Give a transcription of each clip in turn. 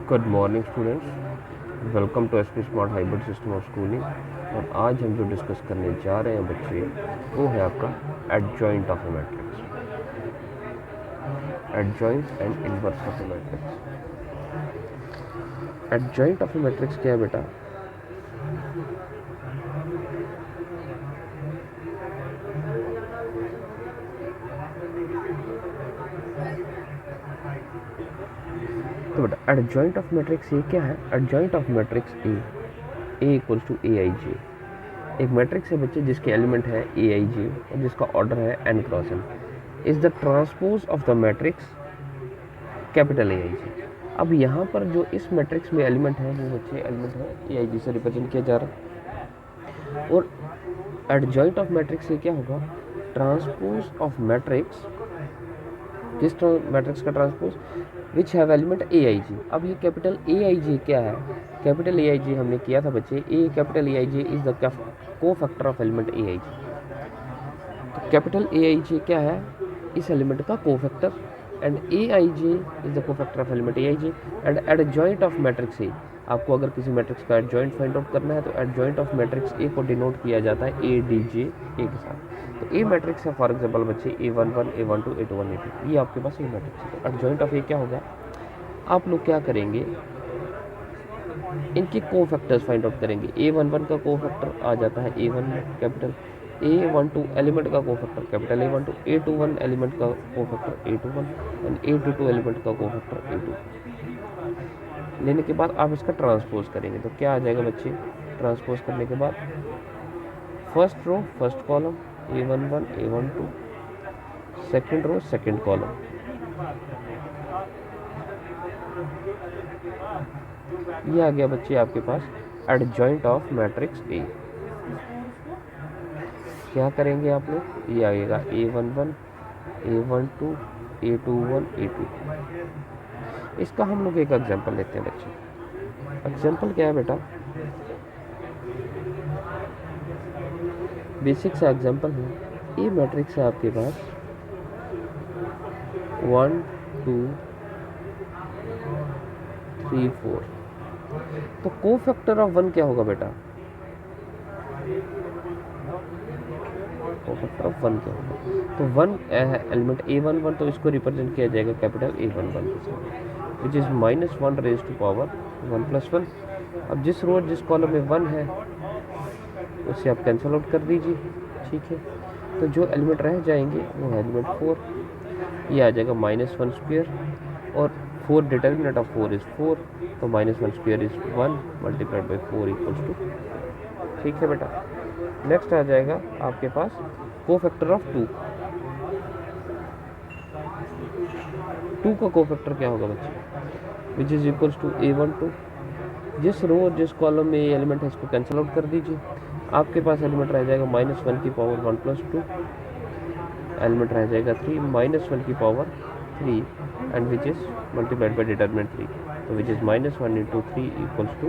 Good morning students, welcome to SP smart hybrid system of schooling. और आज हम जो डिस्कस करने जा रहे हैं बच्चे, वो है आपका adjoint of A matrix, adjoint and inverse of A matrix. Adjoint of A matrix क्या है बेटा? तो बेटा एडजॉइंट ऑफ मैट्रिक्स ए क्या है? Adjoint of matrix A equals to A I J. एक मैट्रिक्स है बच्चे जिसके एलिमेंट है ए आई जे और जिसका ऑर्डर है N cross N, is the transpose of the matrix capital A I J. अब यहाँ पर जो इस मैट्रिक्स में एलिमेंट है वो बच्चे एलिमेंट है ए आई जी से रिप्रेजेंट किया जा रहा है। और एडजॉइंट ऑफ मैट्रिक्स से क्या होगा? ट्रांसपोज ऑफ मैट्रिक्स, किस मैट्रिक्स का transpose? Which have element A I जी। अब ये कैपिटल ए आई जी क्या है? कैपिटल ए आई जी हमने किया था बच्चे, A capital A I J is the cofactor of element A I J. तो कैपिटल ए आई जी क्या है? इस एलिमेंट का cofactor, and A I J is the cofactor of element A I J. And adjoint of matrix A, आपको अगर किसी matrix का adjoint find out करना है तो एडजॉइंट ऑफ मैट्रिक्स ए को डिनोट किया जाता है ए डी जे ए के साथ। तो ए मैट्रिक्स है फॉर एग्जांपल बच्चे A11, A12, A21, A2, ये आपके पास ए मैट्रिक्स है। तो एडजॉइंट ऑफ ए क्या होगा? आप लोग क्या करेंगे, इनके को फैक्टर्स फाइंड आउट करेंगे। A11 का को फैक्टर आ जाता है A1 कैपिटल, A12 एलिमेंट का को factor capital A12, A21 element का को factor A21 and A22 element का को फैक्टर A2 लेने के बाद आप इसका ट्रांसपोज करेंगे। तो क्या आ जाएगा बच्चे? ट्रांसपोज करने के बाद first row first column A11 A12, second row second column, ये आ गया बच्चे आपके पास एडजॉइंट ऑफ मैट्रिक्स ए। क्या करेंगे आप लोग? ये आएगा A11 A12 A21 A2। इसका हम लोग एक एग्जांपल लेते हैं बच्चे। एग्जांपल क्या है बेटा? बेसिक सा एग्जांपल है। ए मैट्रिक्स है आपके पास 1 2 3 4। तो को फैक्टर ऑफ 1 क्या होगा बेटा? को फैक्टर ऑफ 1 क्या होगा? तो 1 एलिमेंट A11, तो इसको रिप्रेजेंट किया जाएगा कैपिटल A11 के साथ, which is -1 raise to power 1 + 1। अब जिस रो जिस कॉलम में 1 है उसे आप कैंसिल आउट कर दीजिए, ठीक है। तो जो एलिमेंट रह जाएंगे वो है एलिमेंट 4, ये आ जाएगा -1² और 4 डिटर्मिनेंट ऑफ 4 इज 4, तो -1² is 1 multiplied by 4 equals to, ठीक है बेटा। नेक्स्ट आ जाएगा आपके पास को फैक्टर ऑफ 2। 2 का को फैक्टर क्या होगा बच्चे? Which is equals to A12। जिस रो और जिस कॉलम में ये एलिमेंट है इसको कैंसिल आउट कर दीजिए। आपके पास एलिमेंट रह जाएगा -1 की पावर 1 + 2, एलिमेंट रह जाएगा 3 -1 की power 3 and which is multiplied by determinant 3, तो which is -1 × 3 equals to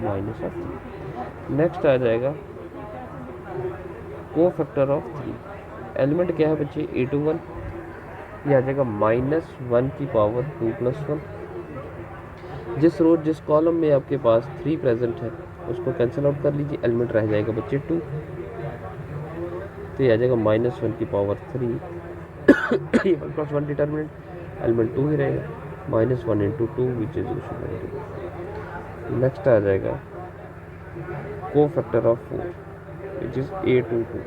-3। Next आ जाएगा को फैक्टर ऑफ 3। एलिमेंट क्या है बच्चे? A21, ये आ जाएगा -1 की पावर 2 + 1। जिस रो जिस कॉलम में आपके पास 3 प्रेजेंट है उसको कैंसिल आउट कर लीजिए, एलिमेंट रह जाएगा बच्चे 2, तो ये आ जाएगा -1 की पावर 3 ये 1 + 1 डिटर्मिनेंट, एलिमेंट 2 ही रहेगा, -1 × 2 विच इज 2। नेक्स्ट आ जाएगा cofactor of 4 which is A22।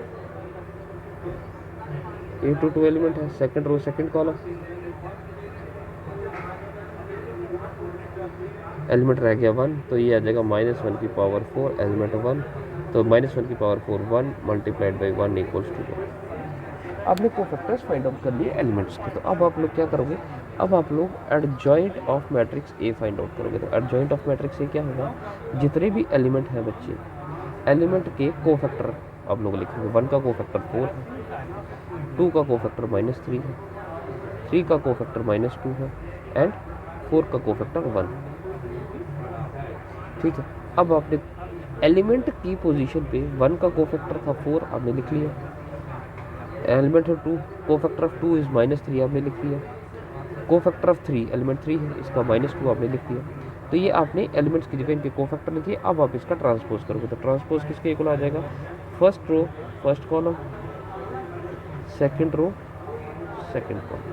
A22 element है, second row second column, element रह गया 1, तो ये आ जाएगा -1 की पावर 4 एलिमेंट 1, तो -1 की power 4 1 multiplied by 1 equals to 1। आपने को फैक्टर्स फाइंड आउट कर लिए एलिमेंट्स के। तो अब आप लोग क्या करोगे? अब आप लोग adjoint of matrix A find out करोगे। तो एडजॉइंट ऑफ मैट्रिक्स ए क्या होगा? जितने भी एलिमेंट हैं बच्चे, एलिमेंट के को फैक्टर आप लोग लिखेंगे। 1 का को फैक्टर 4 है, 2 का को फैक्टर -3 है, 3 का को फैक्टर -2 है एंड 4 का को फैक्टर 1, ठीक है। अब आपने एलिमेंट की पोजीशन पे 1 का को फैक्टर था 4, आपने लिख लिया। एलिमेंट ऑफ 2, को फैक्टर ऑफ 2 इज -3, आपने लिख लिया। को फैक्टर ऑफ 3 एलिमेंट 3 है, इसका -2 आपने लिख दिया। तो ये आपने एलिमेंट्स की जगह इनके कोफैक्टर लिखिए। अब आप इसका ट्रांसपोज करोगे तो ट्रांसपोज किसके इक्वल आ जाएगा, first row first column, second row second column.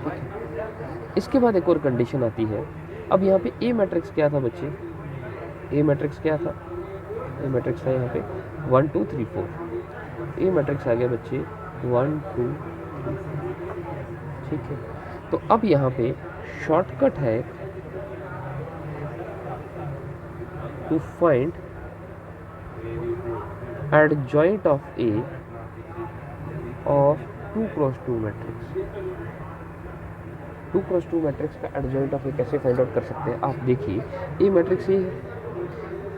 ठीक है, इसके बाद एक और कंडीशन आती है। अब यहाँ पे ए मैट्रिक्स क्या था बच्चे, ए मैट्रिक्स क्या था, ए मैट्रिक्स था यहाँ पे 1 2 3 4। ए मैट्रिक्स आ गया बच्चे 1 2 3 4। ठीक है, तो अब यहाँ पे शॉर्टकट है to find adjoint of A of 2 cross 2 matrix. 2 cross 2 matrix का एडजॉइंट ऑफ ए कैसे फाइंड आउट कर सकते हैं। आप देखिए ए मैट्रिक्स ये है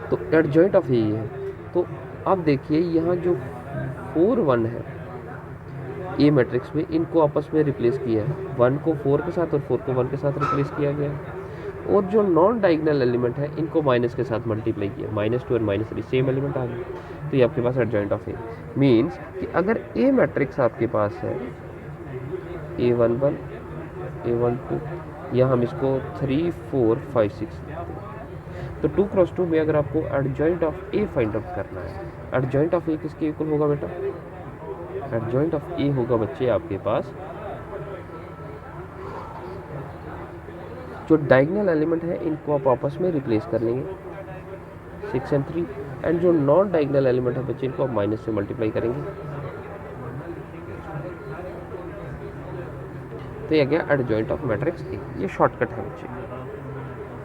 तो एडजॉइंट ऑफ ए है, तो आप देखिए यहाँ जो 4 1 है ए मैट्रिक्स में, इनको आपस में रिप्लेस किया है, 1 को 4 के साथ और 4 को 1 के साथ रिप्लेस किया गया है। और जो नॉन डायगोनल एलिमेंट है इनको माइनस के साथ मल्टीप्लाई किया, -2 और -3 सेम एलिमेंट आ गए। तो ये आपके पास एडजॉइंट ऑफ ए मीन्स कि अगर ए मैट्रिक्स आपके पास है A11 A12, या हम इसको 3 4 5 6 लिखते हैं। तो 2 क्रॉस 2 में अगर आपको adjoint of A find out करना है, एडजॉइंट ऑफ ए किसके इक्वल होगा बेटा, एडजॉइंट ऑफ ए होगा बच्चे आपके पास जो डायगोनल एलिमेंट है इनको आप आपस में रिप्लेस कर लेंगे 6 और 3, एंड जो नॉन डायगोनल एलिमेंट है बच्चे इनको आप माइनस से मल्टीप्लाई करेंगे। तो ये गया एडजॉइंट ऑफ मैट्रिक्स ए, ये शॉर्टकट है बच्चे।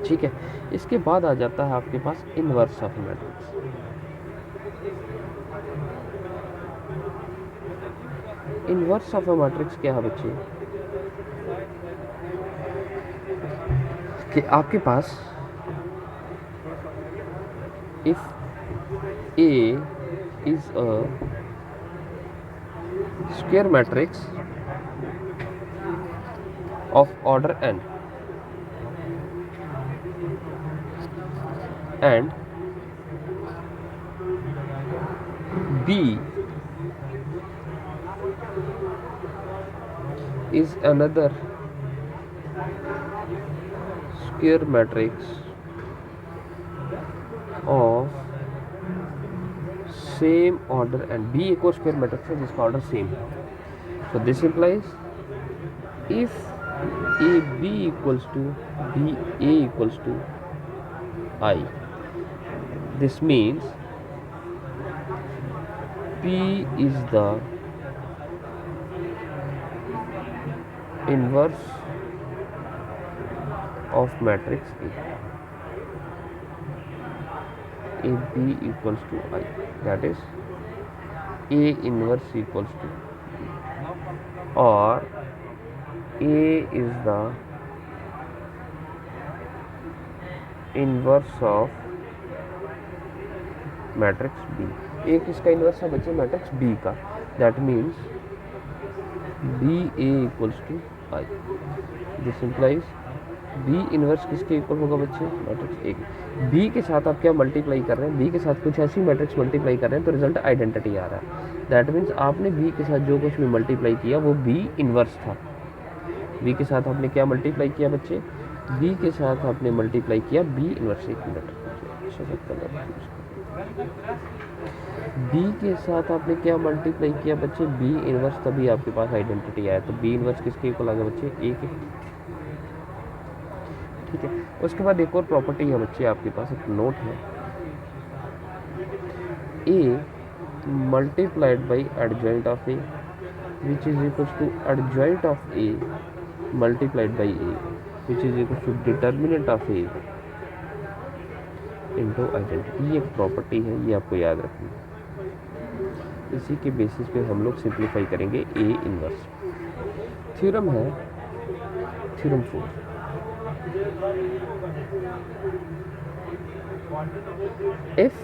ठीक है, इसके बाद आ जाता है आपके पास inverse of matrix. Inverse of a matrix क्या है बच्चे, कि आपके पास if A is a square matrix of order n and B is another square matrix of same order and B एक और स्क्वायर मैट्रिक्स है जिसका ऑर्डर सेम है। So this implies if A B equals to B A equals to I, this means P is the inverse of matrix A. A B equals to I, that is A inverse equals to B, or A is the inverse of matrix B. A किसका inverse है बच्चे, matrix B का, that means B A equals to I. This implies B inverse किसके equal होगा बच्चे, matrix A। B के साथ आप क्या मल्टीप्लाई कर रहे हैं, B के साथ कुछ ऐसी मैट्रिक्स मल्टीप्लाई कर रहे हैं तो रिजल्ट आइडेंटिटी आ रहा है। दैट मीन्स आपने B के साथ जो कुछ भी मल्टीप्लाई किया वो B इन्वर्स था। B के साथ आपने क्या मल्टीप्लाई किया बच्चे, B के साथ आपने मल्टीप्लाई किया B इन्वर्स। एक मिनट, B के साथ आपने क्या मल्टीप्लाई किया बच्चे, B इन्वर्स, तभी आपके पास आइडेंटिटी आया। तो B इन्वर्स किसके इक्वल आ गया बच्चे, A के। ठीक है, उसके बाद एक और प्रॉपर्टी है बच्चे आपके पास, एक नोट है, A multiplied by adjoint of A which is equal to adjoint of A multiplied by A which is equal to determinant of A into identity. ये एक प्रॉपर्टी है, ये आपको याद रखनी है। इसी के बेसिस पे हम लोग सिंप्लीफाई करेंगे A इनवर्स। थ्योरम है theorem 4, if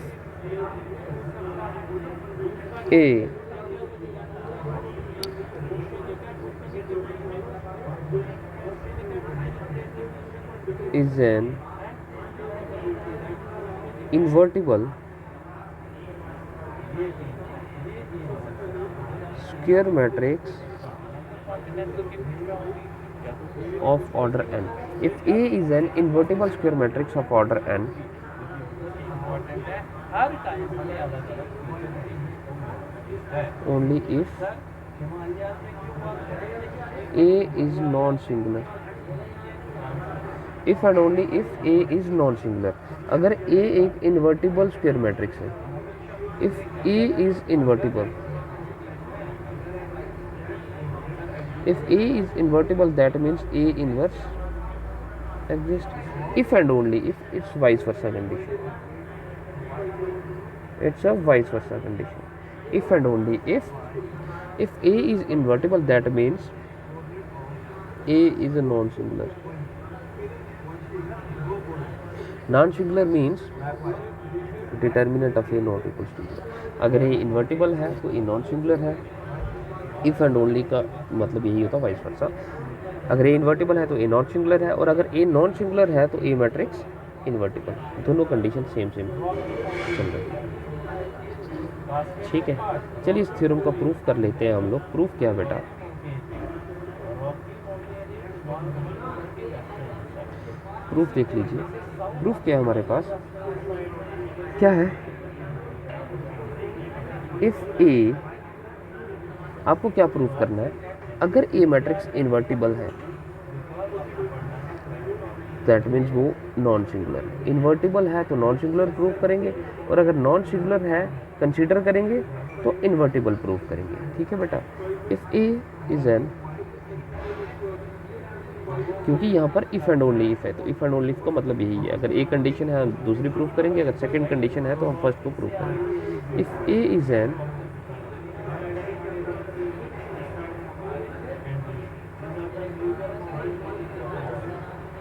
A is an invertible square matrix of order n. If A is an invertible square matrix of order n, only if A is non-singular. If and only if A is non-singular. अगर A एक invertible square matrix है, if A is invertible, if A is invertible, that means A inverse exists. If and only if it's vice versa condition. It's a vice versa condition. If and only if A is invertible, that means A is a non-singular. Non-singular means determinant of A not equals to 0. अगर A invertible है तो A non-singular है. If and only का मतलब यही होता है vice versa. अगर A invertible है तो A नॉट सिंगुलर है, और अगर A नॉन सिंगुलर है तो A मैट्रिक्स इन्वर्टिबल. दोनों कंडीशन सेम चल रही है. ठीक है, चलिए इस थ्योरम का प्रूफ कर लेते हैं हम लोग. प्रूफ क्या बेटा? प्रूफ देख लीजिए. प्रूफ क्या है हमारे पास? क्या है? इफ ए, आपको क्या प्रूफ करना है? अगर ए मैट्रिक्स इन्वर्टिबल है, दैट मीन्स वो नॉन सिंगुलर. इन्वर्टिबल है तो नॉन सिंगुलर प्रूफ करेंगे, और अगर नॉन सिंगुलर है कंसीडर करेंगे तो इन्वर्टिबल प्रूफ करेंगे. ठीक है बेटा. इफ ए इज एन, क्योंकि यहाँ पर इफ एंड ओनली इफ है, तो इफ एंड ओनली इफ का मतलब यही है. अगर ए कंडीशन है हम दूसरी प्रूफ करेंगे, अगर सेकंड कंडीशन है तो हम फर्स्ट को प्रूफ करेंगे. If A is an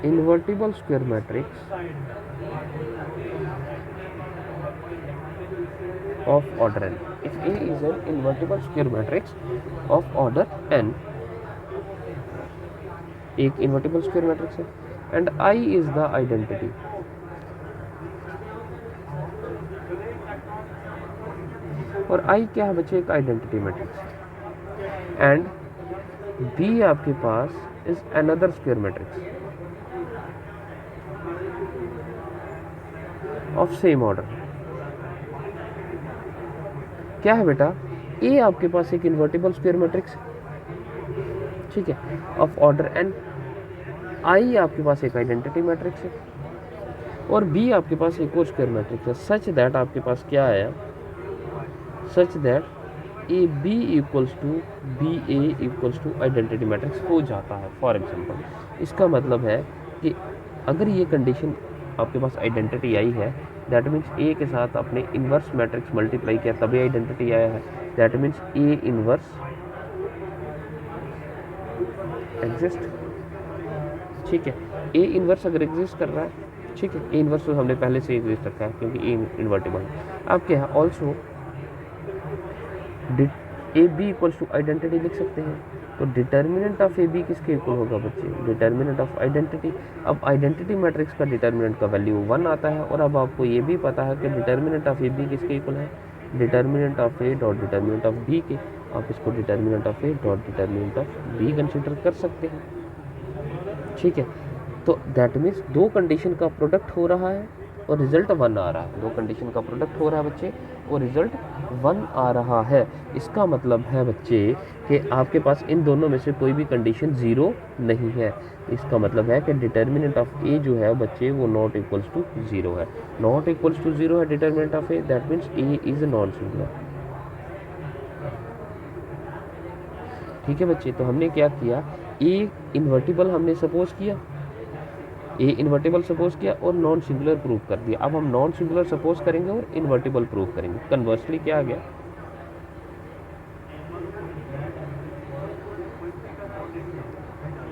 invertible square matrix of order n. If A is an invertible square matrix of order n, एक invertible square matrix है, and I is the identity. और I क्या है बच्चे? एक identity matrix. And B आपके पास is another square matrix of same order. क्या है बेटा? ए आपके पास एक इन्वर्टिबल स्क्वायर मैट्रिक्स, ठीक है, ऑफ ऑर्डर एन. आई आपके पास एक आइडेंटिटी मैट्रिक्स है, और बी आपके पास एक और स्क्वायर मैट्रिक्स है. सच दैट आपके पास क्या आया? Such that A B equals to B A equals to identity matrix हो जाता है. फॉर एग्जांपल, इसका मतलब है कि अगर ये कंडीशन आपके पास आइडेंटिटी आई है, दैट मीन्स ए के साथ आपने इन्वर्स मैट्रिक्स मल्टीप्लाई किया तभी आइडेंटिटी आया है. That means A inverse exist. ठीक है, ए इन्वर्स अगर एग्जिस्ट कर रहा है, ठीक है, ए इन्वर्स तो हमने पहले से एग्जिस्ट रखा है क्योंकि ए इन्वर्टिबल है. अब क्या है? Also A B equals to identity लिख सकते हैं. तो डिटर्मिनेंट ऑफ ए बी किसके इक्वल होगा बच्चे? Determinant of identity. अब आइडेंटिटी मैट्रिक्स का डिटर्मिनेंट का वैल्यू 1 आता है, और अब आपको ये भी पता है कि डिटर्मिनेंट ऑफ ए बी किसके इक्वल है? Determinant of A dot determinant of B के. आप इसको determinant of A dot determinant of B consider कर सकते हैं. ठीक है, तो दैट मीन्स दो कंडीशन का प्रोडक्ट हो रहा है और रिजल्ट 1 आ रहा है. दो कंडीशन का प्रोडक्ट हो रहा है बच्चे और रिजल्ट 1 आ रहा है. इसका मतलब है बच्चे कि आपके पास इन दोनों में से कोई भी कंडीशन 0 नहीं है. इसका मतलब है कि डिटर्मिनेंट ऑफ ए जो है बच्चे वो नॉट इक्वल्स टू 0 है. नॉट इक्वल्स टू 0 है determinant of A, that means A is non singular. ठीक है बच्चे, तो हमने क्या किया? ए इन्वर्टिबल हमने सपोज किया, ए इन्वर्टिबल सपोज किया और नॉन सिंगुलर प्रूव कर दिया. अब हम नॉन सिंगुलर सपोज करेंगे और इन्वर्टिबल प्रूव करेंगे. कन्वर्सली क्या आ गया?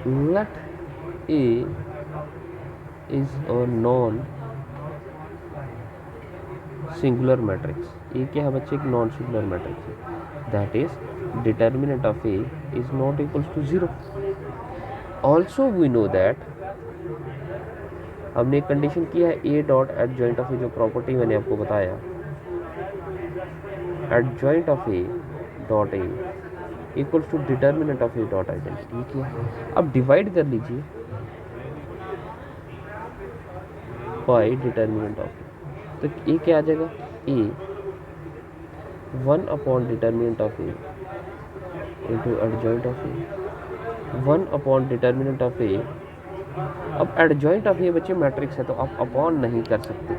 Let A is a non singular matrix. A क्या है बच्चे? एक नॉन सिंगुलर मैट्रिक्स है. That is determinant of A is not equals to 0. Also we know that, हमने एक कंडीशन किया है A dot adjoint of A, जो प्रॉपर्टी मैंने आपको बताया, adjoint of A dot A equals to determinant of A dot identity किया। अब डिवाइड कर लीजिए बाय डिटर्मिनेंट ऑफ ए, तो ए क्या आ जाएगा, A 1 upon determinant of A into adjoint of A, 1 upon determinant of A. अब एडजॉइंट ऑफ ए बच्चे मैट्रिक्स है तो आप अपॉन नहीं कर सकते,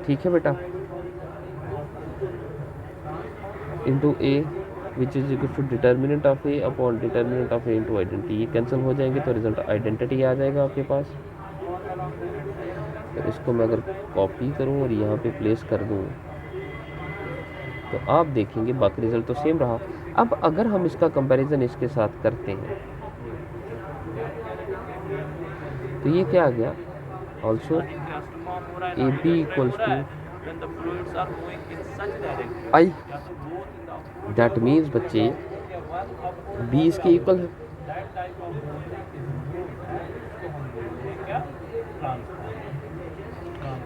ठीक है बेटा, into A which is equal to determinant of A upon determinant of A into identity. ये कैंसिल हो जाएंगे तो रिजल्ट आइडेंटिटी आ जाएगा आपके पास। तो इसको मैं अगर कॉपी करूं और यहाँ पे प्लेस कर दूं तो आप देखेंगे बाकी रिजल्ट तो सेम रहा। अब अगर हम इसका कंपैरिजन इसके साथ करते हैं तो ये क्या आ गया, also A B equals to I, that means बच्चे बी इसके इक्वल है।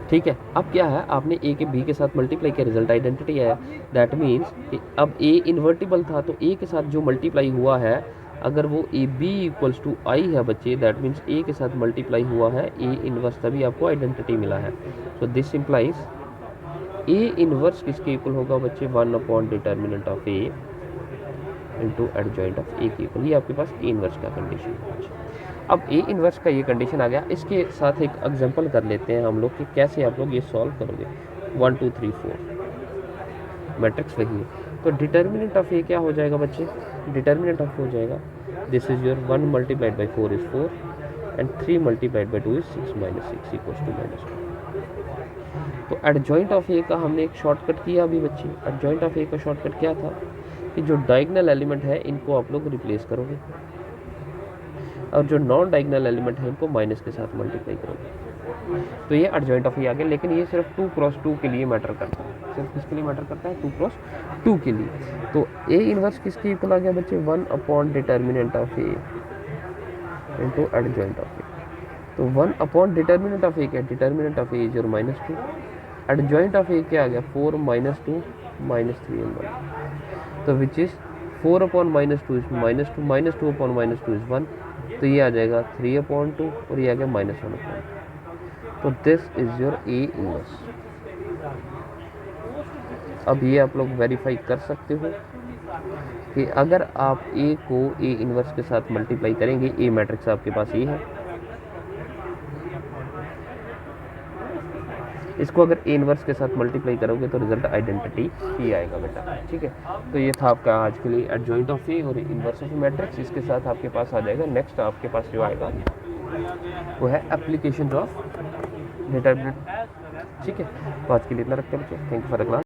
ठीक है, अब क्या है, आपने ए के बी के साथ मल्टीप्लाई किया, रिजल्ट आइडेंटिटी आया। दैट मीन्स कि अब ए इन्वर्टिबल था तो ए के साथ जो मल्टीप्लाई हुआ है अगर वो ए बी इक्वल्स टू आई है बच्चे, दैट मीन्स ए के साथ मल्टीप्लाई हुआ है ए इनवर्स, तभी आपको आइडेंटिटी मिला है। So this implies A inverse किसके इक्वल होगा बच्चे, 1 upon determinant of A into adjoint of A के इक्वल। ये आपके पास ए इनवर्स का कंडीशन है। अब ए इनवर्स का ये कंडीशन आ गया, इसके साथ एक एग्जांपल कर लेते हैं हम लोग कि कैसे आप लोग ये सॉल्व करोगे। 1 2 3 4 मैट्रिक्स वही है, तो डिटर्मिनेंट ऑफ ए क्या हो जाएगा बच्चे, डिटर्मिनेंट ऑफ हो जाएगा this is your 1 multiplied by 4 is 4 and 3 multiplied by 2 is 6 minus 6 equals to -2। तो एडजॉइंट ऑफ ए का हमने एक शॉर्टकट किया अभी बच्चे। एडजॉइंट ऑफ ए का शॉर्टकट क्या था कि जो डायगोनल एलिमेंट है इनको आप लोग रिप्लेस करोगे और जो नॉन डायगोनल एलिमेंट है इनको माइनस के साथ मल्टीप्लाई करोगे। तो ये एडजॉइंट ऑफ ए आ गया, लेकिन ये सिर्फ 2 क्रॉस 2 के लिए मैटर करता है। सिर्फ किसके लिए मैटर करता है, 2 क्रॉस 2 के लिए। तो ए इनवर्स किसके इक्वल आ गया बच्चे, 1 upon determinant of A into adjoint of A. तो 1 अपॉन डिटर्मिनेंट ऑफ ए क्या, determinant of A is your -2, adjoint of A क्या आ गया 4 -2 -3 and 1, तो which is 4 upon -2 is -2 -2 upon -2 is 1, तो ये आ जाएगा 3 अपॉन 2 और ये आ गया -1 अपॉन 2। तो this is your A inverse. अब ये आप लोग वेरीफाई कर सकते हो कि अगर आप ए को ए इनवर्स के साथ मल्टीप्लाई करेंगे, ए मैट्रिक्स आपके पास ये है, इसको अगर ए इनवर्स के साथ मल्टीप्लाई करोगे तो रिजल्ट आइडेंटिटी ही आएगा बेटा। ठीक है, तो ये था आपका आज के लिए एडजॉइंट ऑफ ए और इनवर्स ऑफ ए मैट्रिक्स। इसके साथ आपके पास आ जाएगा नेक्स्ट आपके पास जो आएगा वो है एप्लीकेशन ऑफ डिटर्मिनेंट। ठीक है, तो आज के लिए इतना रखते हैं बच्चे। Thank you for the class.